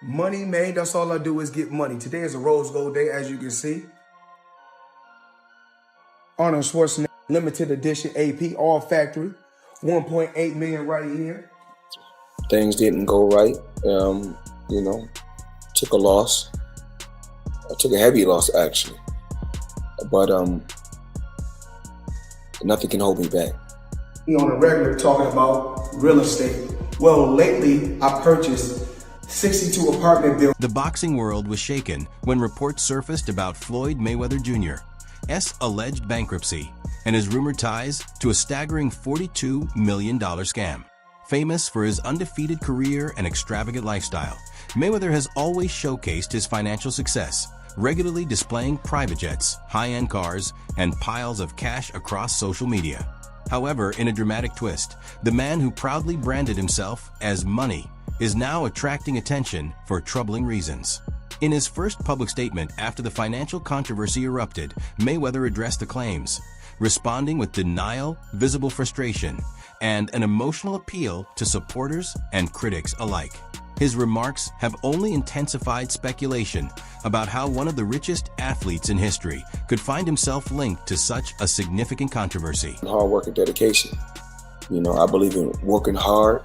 Money made, that's all I do is get money. Today is a rose gold day, as you can see. Arnold Schwarzenegger, limited edition AP, all factory. 1.8 million right here. Things didn't go right, took a loss. I took a heavy loss, actually. But nothing can hold me back. On a regular talking about real estate. Well, lately I purchased 62 apartment buildings. The boxing world was shaken when reports surfaced about Floyd Mayweather Jr.'s alleged bankruptcy and his rumored ties to a staggering $42 million scam. Famous for his undefeated career and extravagant lifestyle, Mayweather has always showcased his financial success, regularly displaying private jets, high-end cars, and piles of cash across social media. However, in a dramatic twist, the man who proudly branded himself as Money is now attracting attention for troubling reasons. In his first public statement after the financial controversy erupted, Mayweather addressed the claims, responding with denial, visible frustration, and an emotional appeal to supporters and critics alike. His remarks have only intensified speculation about how one of the richest athletes in history could find himself linked to such a significant controversy. Hard work and dedication. I believe in working hard,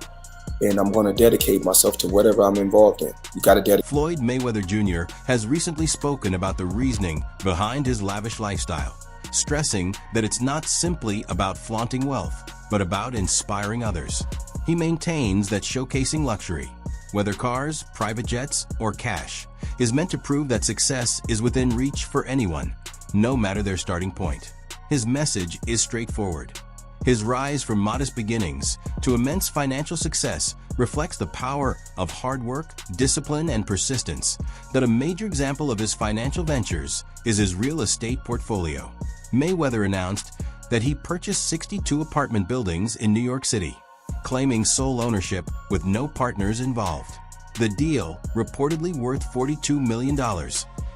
and I'm going to dedicate myself to whatever I'm involved in. You got to dedicate. Floyd Mayweather Jr. has recently spoken about the reasoning behind his lavish lifestyle, stressing that it's not simply about flaunting wealth, but about inspiring others. He maintains that showcasing luxury, whether cars, private jets, or cash, is meant to prove that success is within reach for anyone, no matter their starting point. His message is straightforward. His rise from modest beginnings to immense financial success reflects the power of hard work, discipline, and persistence. That a major example of his financial ventures is his real estate portfolio. Mayweather announced that he purchased 62 apartment buildings in New York City, claiming sole ownership with no partners involved. The deal, reportedly worth $42 million,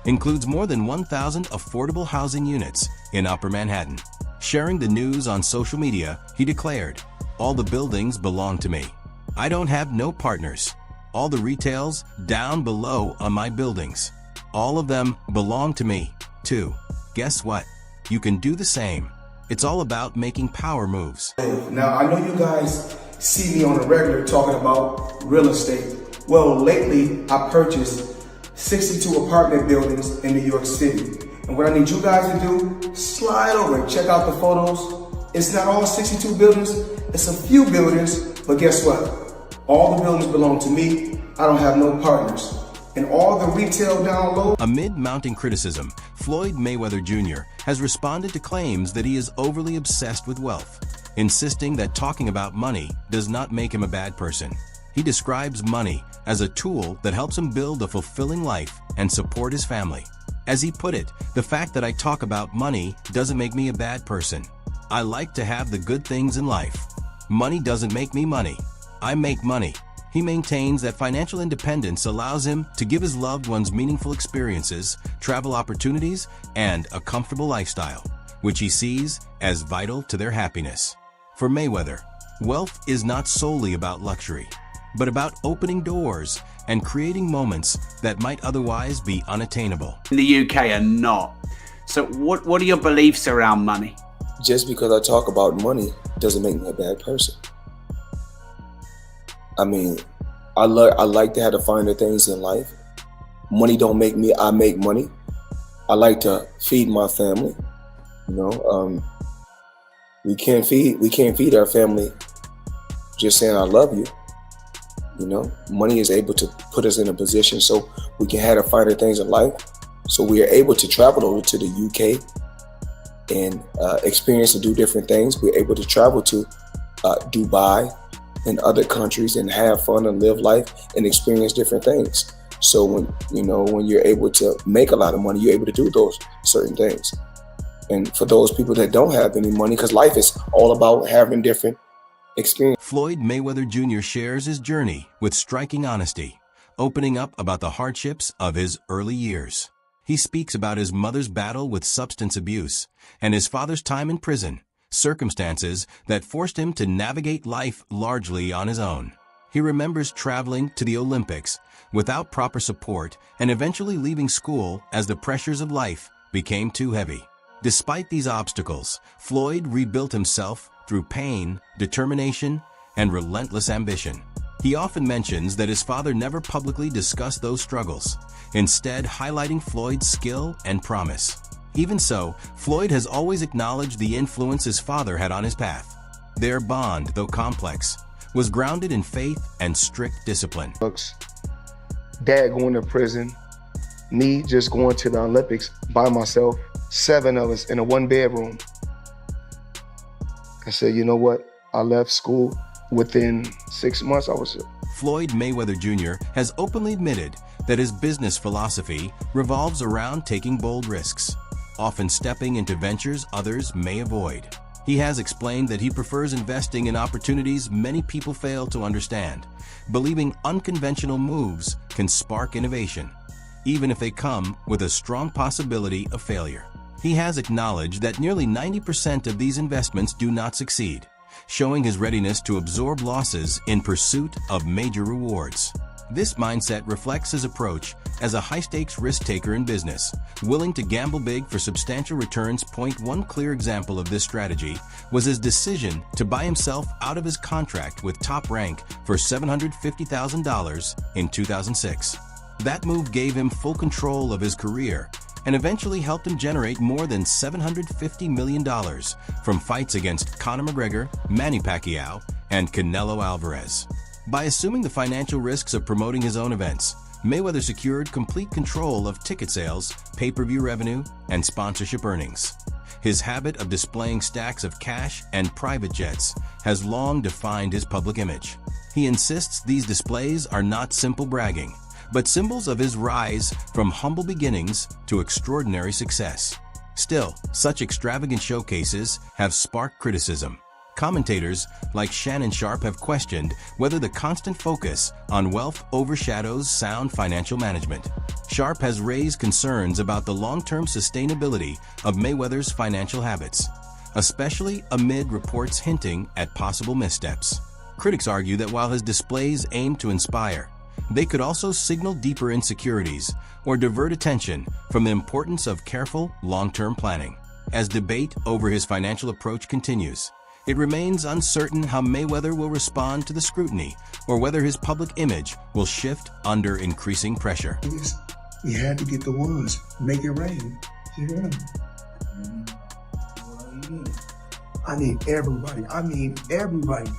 includes more than 1,000 affordable housing units in Upper Manhattan. Sharing the news on social media, he declared, "All the buildings belong to me. I don't have no partners. All the retails down below on my buildings. All of them belong to me, too. Guess what? You can do the same." It's all about making power moves. Now, I know you guys see me on a regular talking about real estate. Well, lately I purchased 62 apartment buildings in New York City. And what I need you guys to do, slide over and check out the photos. It's not all 62 buildings, it's a few buildings, but guess what? All the buildings belong to me. I don't have no partners. And all the retail down low. Amid mounting criticism, Floyd Mayweather Jr. has responded to claims that he is overly obsessed with wealth, insisting that talking about money does not make him a bad person. He describes money as a tool that helps him build a fulfilling life and support his family. As he put it, "The fact that I talk about money doesn't make me a bad person. I like to have the good things in life. Money doesn't make me money. I make money." He maintains that financial independence allows him to give his loved ones meaningful experiences, travel opportunities, and a comfortable lifestyle, which he sees as vital to their happiness. For Mayweather, wealth is not solely about luxury, but about opening doors and creating moments that might otherwise be unattainable. In the UK are not. So what are your beliefs around money? Just because I talk about money doesn't make me a bad person. I mean, I like to have the finer things in life. Money don't make me, I make money. I like to feed my family. We can't feed our family just saying I love you. Money is able to put us in a position so we can have the finer things in life. So we are able to travel over to the UK and experience and do different things. We're able to travel to Dubai and other countries and have fun and live life and experience different things. So when you're able to make a lot of money, you're able to do those certain things. And for those people that don't have any money, because life is all about having different experience. Floyd Mayweather Jr. shares his journey with striking honesty, opening up about the hardships of his early years. He speaks about his mother's battle with substance abuse and his father's time in prison, circumstances that forced him to navigate life largely on his own. He remembers traveling to the Olympics without proper support and eventually leaving school as the pressures of life became too heavy. Despite these obstacles, Floyd rebuilt himself through pain, determination, and relentless ambition. He often mentions that his father never publicly discussed those struggles, instead highlighting Floyd's skill and promise. Even so, Floyd has always acknowledged the influence his father had on his path. Their bond, though complex, was grounded in faith and strict discipline. Dad going to prison, me just going to the Olympics by myself, 7 of us in a 1-bedroom. I said, you know what? I left school. Within 6 months, I was... Floyd Mayweather Jr. has openly admitted that his business philosophy revolves around taking bold risks, often stepping into ventures others may avoid. He has explained that he prefers investing in opportunities many people fail to understand, believing unconventional moves can spark innovation, even if they come with a strong possibility of failure. He has acknowledged that nearly 90% of these investments do not succeed, showing his readiness to absorb losses in pursuit of major rewards. This mindset reflects his approach as a high-stakes risk-taker in business, willing to gamble big for substantial returns. One clear example of this strategy was his decision to buy himself out of his contract with Top Rank for $750,000 in 2006. That move gave him full control of his career and eventually helped him generate more than $750 million from fights against Conor McGregor, Manny Pacquiao, and Canelo Alvarez. By assuming the financial risks of promoting his own events, Mayweather secured complete control of ticket sales, pay-per-view revenue, and sponsorship earnings. His habit of displaying stacks of cash and private jets has long defined his public image. He insists these displays are not simple bragging, but symbols of his rise from humble beginnings to extraordinary success. Still, such extravagant showcases have sparked criticism. Commentators like Shannon Sharpe have questioned whether the constant focus on wealth overshadows sound financial management. Sharpe has raised concerns about the long-term sustainability of Mayweather's financial habits, especially amid reports hinting at possible missteps. Critics argue that while his displays aim to inspire, they could also signal deeper insecurities or divert attention from the importance of careful, long-term planning. As debate over his financial approach continues, it remains uncertain how Mayweather will respond to the scrutiny or whether his public image will shift under increasing pressure. You had to get the ones, make it rain. Yeah. I need everybody. I mean everybody.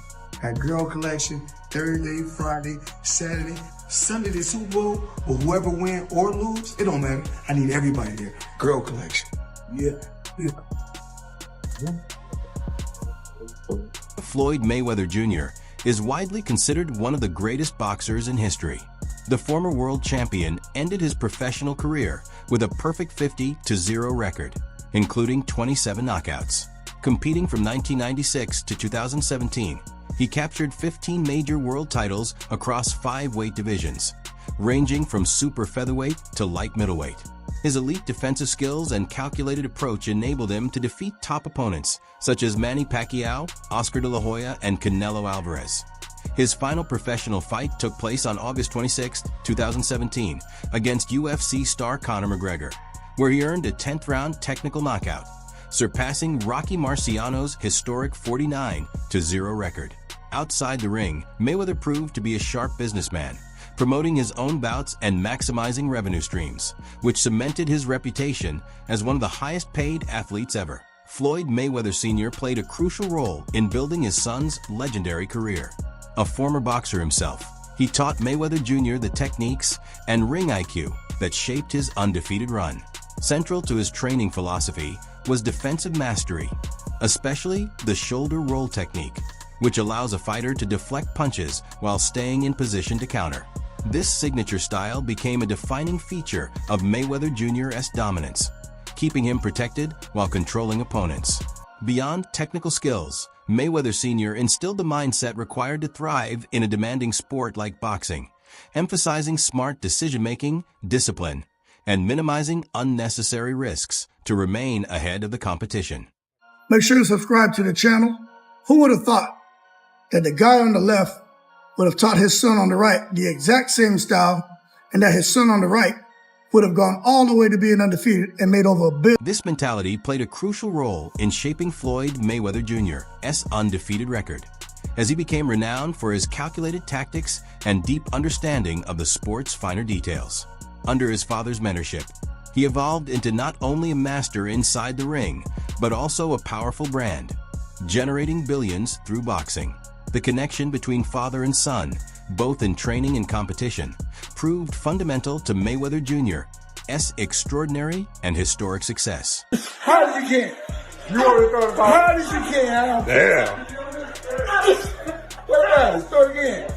At Girl Collection, Thursday, Friday, Saturday, Sunday, the Super Bowl, or whoever win or lose, it don't matter. I need everybody there. Girl Collection. Yeah. Floyd Mayweather Jr. is widely considered one of the greatest boxers in history. The former world champion ended his professional career with a perfect 50-0 record, including 27 knockouts. Competing from 1996 to 2017, he captured 15 major world titles across 5 weight divisions, ranging from super featherweight to light middleweight. His elite defensive skills and calculated approach enabled him to defeat top opponents such as Manny Pacquiao, Oscar de la Hoya, and Canelo Alvarez. His final professional fight took place on August 26, 2017, against UFC star Conor McGregor, where he earned a 10th-round technical knockout, surpassing Rocky Marciano's historic 49-0 record. Outside the ring, Mayweather proved to be a sharp businessman, promoting his own bouts and maximizing revenue streams, which cemented his reputation as one of the highest-paid athletes ever. Floyd Mayweather Sr. played a crucial role in building his son's legendary career. A former boxer himself, he taught Mayweather Jr. the techniques and ring IQ that shaped his undefeated run. Central to his training philosophy was defensive mastery, especially the shoulder roll technique, which allows a fighter to deflect punches while staying in position to counter. This signature style became a defining feature of Mayweather Jr.'s dominance, keeping him protected while controlling opponents. Beyond technical skills, Mayweather Sr. instilled the mindset required to thrive in a demanding sport like boxing, emphasizing smart decision-making, discipline, and minimizing unnecessary risks to remain ahead of the competition. Make sure to subscribe to the channel. Who would have thought that the guy on the left would have taught his son on the right the exact same style, and that his son on the right would have gone all the way to being undefeated and made over $1 billion. This mentality played a crucial role in shaping Floyd Mayweather Jr.'s undefeated record, as he became renowned for his calculated tactics and deep understanding of the sport's finer details. Under his father's mentorship, he evolved into not only a master inside the ring, but also a powerful brand, generating billions through boxing. The connection between father and son, both in training and competition, proved fundamental to Mayweather Jr.'s extraordinary and historic success. How did you get? You already thought about how did you get out? Damn. Start again.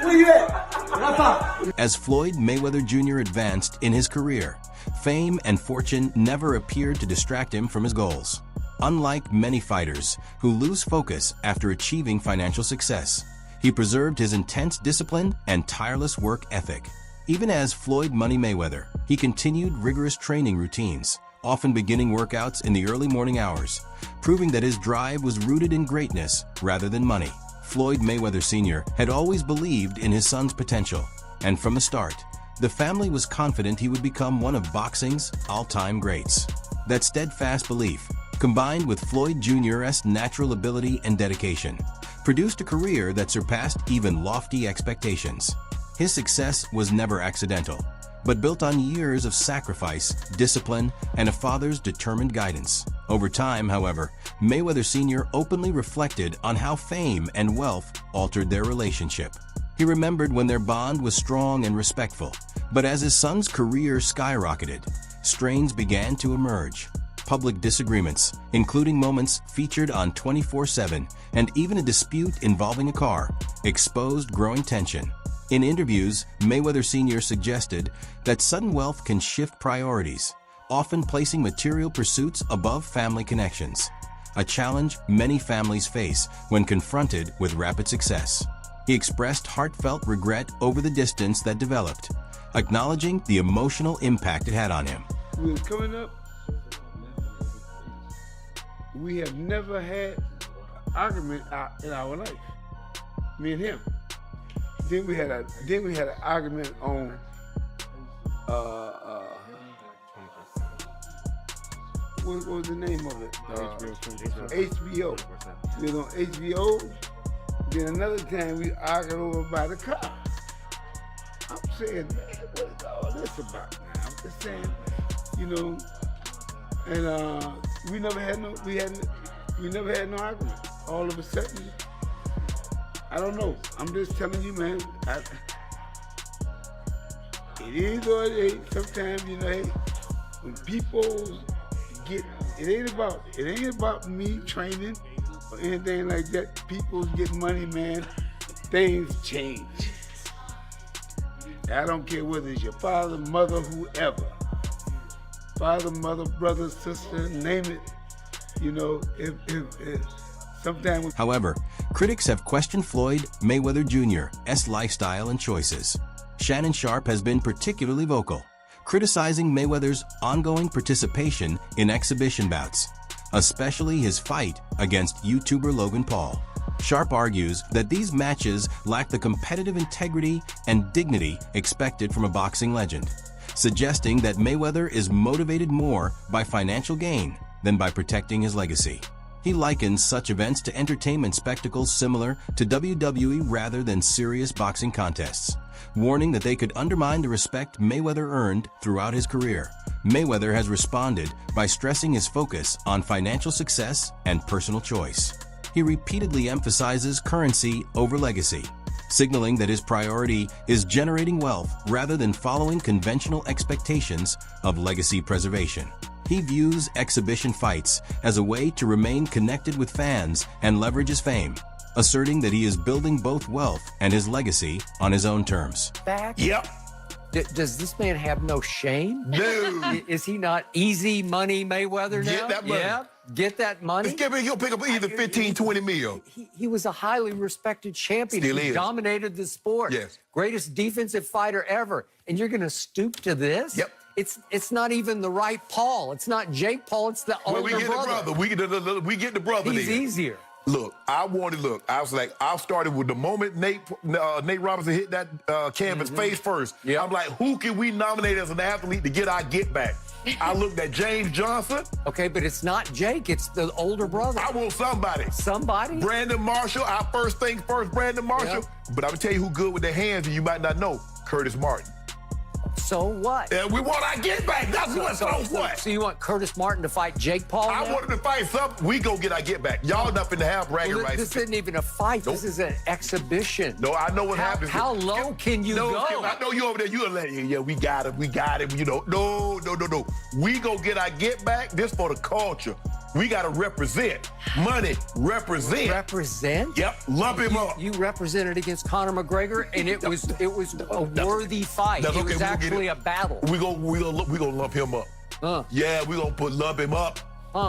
Where you at? As Floyd Mayweather Jr. advanced in his career, fame and fortune never appeared to distract him from his goals. Unlike many fighters who lose focus after achieving financial success, he preserved his intense discipline and tireless work ethic. Even as Floyd Money Mayweather, he continued rigorous training routines, often beginning workouts in the early morning hours, proving that his drive was rooted in greatness rather than money. Floyd Mayweather Sr. had always believed in his son's potential, and from the start, the family was confident he would become one of boxing's all-time greats. That steadfast belief, combined with Floyd Jr.'s natural ability and dedication, produced a career that surpassed even lofty expectations. His success was never accidental, but built on years of sacrifice, discipline, and a father's determined guidance. Over time, however, Mayweather Sr. openly reflected on how fame and wealth altered their relationship. He remembered when their bond was strong and respectful, but as his son's career skyrocketed, strains began to emerge. Public disagreements, including moments featured on 24/7 and even a dispute involving a car, exposed growing tension. In interviews, Mayweather Sr. suggested that sudden wealth can shift priorities, often placing material pursuits above family connections, a challenge many families face when confronted with rapid success. He expressed heartfelt regret over the distance that developed, acknowledging the emotional impact it had on him. We was coming up. We have never had an argument in our life, me and him. Then we had an argument on what was the name of it? HBO. We was on HBO. Then another time we argued over by the car. I'm saying, man, what is all this about now? I'm just saying, you know, and we never had no argument. All of a sudden, I don't know. I'm just telling you, man. It is what it is. Sometimes, you know, hey, when people get, it ain't about me training or anything like that. People get money, man. Things change. I don't care whether it's your father, mother, whoever. Father, mother, brother, sister, name it. You know, if sometimes. However, critics have questioned Floyd Mayweather Jr.'s lifestyle and choices. Shannon Sharpe has been particularly vocal, criticizing Mayweather's ongoing participation in exhibition bouts, especially his fight against YouTuber Logan Paul. Sharpe argues that these matches lack the competitive integrity and dignity expected from a boxing legend, suggesting that Mayweather is motivated more by financial gain than by protecting his legacy. He likens such events to entertainment spectacles similar to WWE rather than serious boxing contests, warning that they could undermine the respect Mayweather earned throughout his career. Mayweather has responded by stressing his focus on financial success and personal choice. He repeatedly emphasizes currency over legacy, signaling that his priority is generating wealth rather than following conventional expectations of legacy preservation. He views exhibition fights as a way to remain connected with fans and leverage his fame, asserting that he is building both wealth and his legacy on his own terms. Back? Yep. Does this man have no shame? No. Is he not easy money Mayweather now? Get that money. Yeah, get that money. He'll pick up either 15, 20 mil. He was a highly respected champion. Still He is. dominated the sport. Yes. Greatest defensive fighter ever. And you're going to stoop to this? Yep. It's not even the right Paul. It's not Jake Paul. It's the older Well, we get brother. the brother. We get the brother. He's then. easier. Look, I was like, I started with the moment Nate Robinson hit that canvas face first. Yeah. I'm like, who can we nominate as an athlete to get our get back? I looked at James Johnson. Okay, but it's not Jake. It's the older brother. I want somebody. Somebody? Brandon Marshall. Our first things first, Brandon Marshall. Yeah. But I'm going to tell you who good with their hands and you might not know. Curtis Martin. So what? And we want our get back. That's what. So what? So you want Curtis Martin to fight Jake Paul I now? want him to fight something. We go get our get back. Y'all nothing to have bragging rights. This isn't even a fight. Nope. This is an exhibition. No, I know what happens. How low can you go? Kim, I know you over there. You like, yeah, we got him. You know, no. We go get our get back. This for the culture. We got to represent. Money, represent. Represent? Yep, lump him up. You represented against Conor McGregor, and it was a worthy fight. That's It okay, was we'll actually get a battle. We gonna lump him up. Yeah, we gonna lump him up.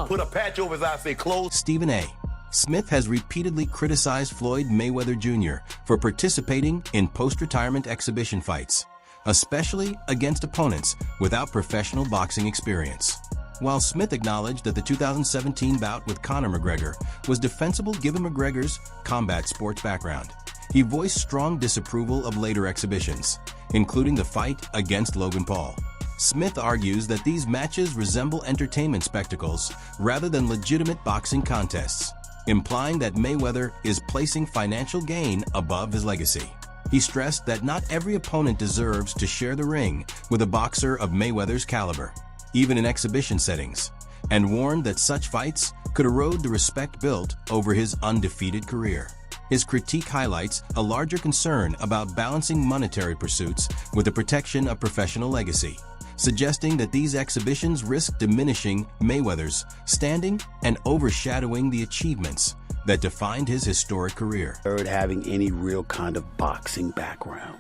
Put a patch over his eye, say close. Stephen A. Smith has repeatedly criticized Floyd Mayweather Jr. for participating in post-retirement exhibition fights, especially against opponents without professional boxing experience. While Smith acknowledged that the 2017 bout with Conor McGregor was defensible given McGregor's combat sports background, he voiced strong disapproval of later exhibitions, including the fight against Logan Paul. Smith argues that these matches resemble entertainment spectacles rather than legitimate boxing contests, implying that Mayweather is placing financial gain above his legacy. He stressed that not every opponent deserves to share the ring with a boxer of Mayweather's caliber, even in exhibition settings, and warned that such fights could erode the respect built over his undefeated career. His critique highlights a larger concern about balancing monetary pursuits with the protection of professional legacy, suggesting that these exhibitions risk diminishing Mayweather's standing and overshadowing the achievements that defined his historic career. Having any real kind of boxing background.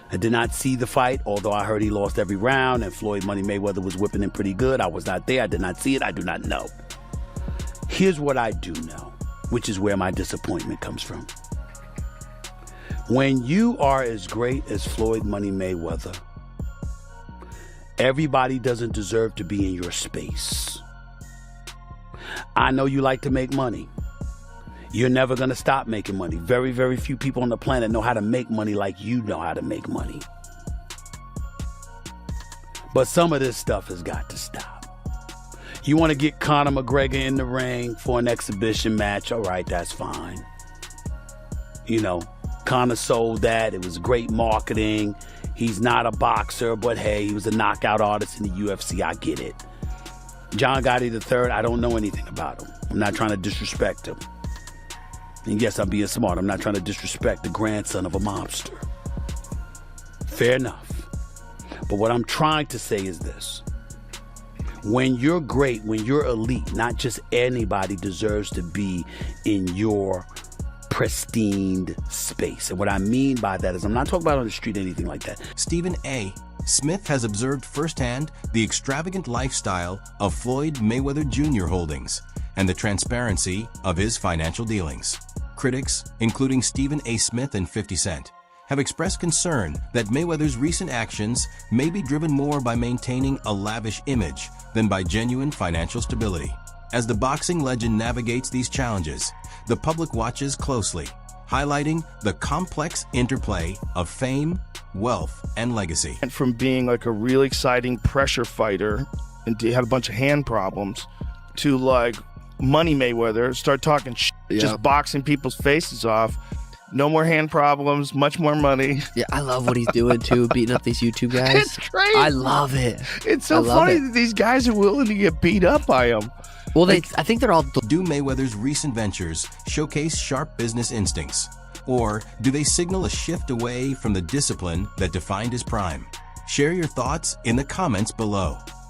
I did not see the fight, although I heard he lost every round and Floyd Money Mayweather was whipping him pretty good. I was not there. I did not see it. I do not know. Here's what I do know, which is where my disappointment comes from. When you are as great as Floyd Money Mayweather, everybody doesn't deserve to be in your space. I know you like to make money. You're never going to stop making money. Very, very few people on the planet know how to make money like you know how to make money. But some of this stuff has got to stop. You want to get Conor McGregor in the ring for an exhibition match? All right, that's fine. You know, Conor sold that. It was great marketing. He's not a boxer, but hey, he was a knockout artist in the UFC. I get it. John Gotti III, I don't know anything about him. I'm not trying to disrespect him. And yes, I'm being smart. I'm not trying to disrespect the grandson of a mobster. Fair enough. But what I'm trying to say is this. When you're great, when you're elite, not just anybody deserves to be in your pristine space. And what I mean by that is I'm not talking about on the street or anything like that. Stephen A. Smith has observed firsthand the extravagant lifestyle of Floyd Mayweather Jr. holdings and the transparency of his financial dealings. Critics, including Stephen A. Smith and 50 Cent, have expressed concern that Mayweather's recent actions may be driven more by maintaining a lavish image than by genuine financial stability. As the boxing legend navigates these challenges, the public watches closely, highlighting the complex interplay of fame, wealth, and legacy. And from being like a really exciting pressure fighter and to have a bunch of hand problems to like Money Mayweather, start talking just boxing people's faces off. No more hand problems, much more money. Yeah, I love what he's doing too, beating up these YouTube guys. It's great. I love it. It's so funny that these guys are willing to get beat up by him. Well, I think they're all... Do Mayweather's recent ventures showcase sharp business instincts? Or do they signal a shift away from the discipline that defined his prime? Share your thoughts in the comments below.